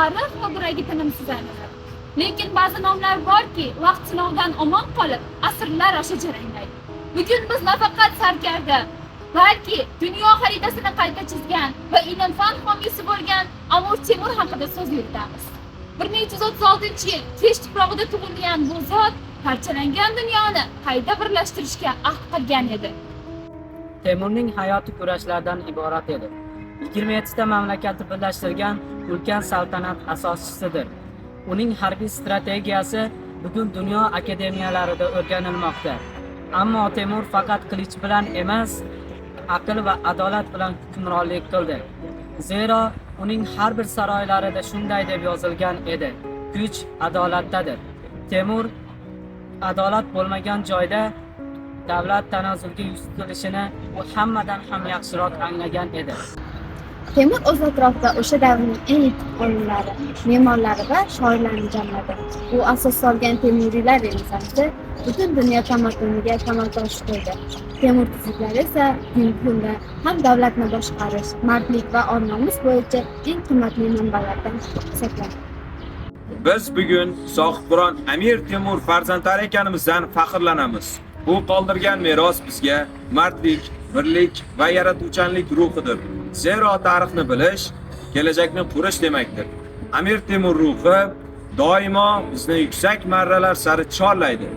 tarix va buragi tinimsiz aylanadi. Lekin ba'zi nomlar borki, vaqt sinovdan omon qolib, asrlar osha jaranglaydi. Bugun biz nafaqat sarkarda, balki dunyo xaritasini qayta chizgan va ilm-fan homiysi bo'lgan Amir Temur haqida so'z yuritamiz. 1336-yil kech tuprog'ida tug'ilgan bu zot parchalangan dunyoni qayta birlashtirishga ahd qilgan edi. Temurning hayoti kurashlardan iborat edi. 27 ta mamlakatni birlashtirgan ulkan saltanat asoschisidir. Uning harbiy strategiyasi bugun dunyo akademiyalarida o'rganilmoqda. Ammo Temur faqat qilich bilan emas, aql va adolat bilan hukmronlik qildi. Zero uning har bir saroylarida shunday deb yozilgan edi: kuch adolatdadir. Temur adolat bo'lmagan joyda davlat tanazzulga yuz tutishini u hammadan ham yaxshiroq anglagan edi. Temur o'z atrofida o'sha davrning eng yetuk olimlari, me'morlari va shoirlarni jamladi. U asos solgan Temuriylar renessansi butun dunyo tamadduniga tamaltosh qo'ydi. Temur tuzumlari esa din, pulni ham davlatni boshqarish, mardlik va or-nomus bo'yicha eng qimmatli manbalardan hisoblanadi. Biz bugun sohibqiron Amir Temur farzandlari ekanimizdan faxrlanamiz. U qoldirgan meros bizga mardlik, birlik va yaratuvchanlik ruhidir. Zero tarixni bilish kelajakni qurish demakdir. Amir Temur ruhi doimo bizni yuksak marralar sari chorlaydi.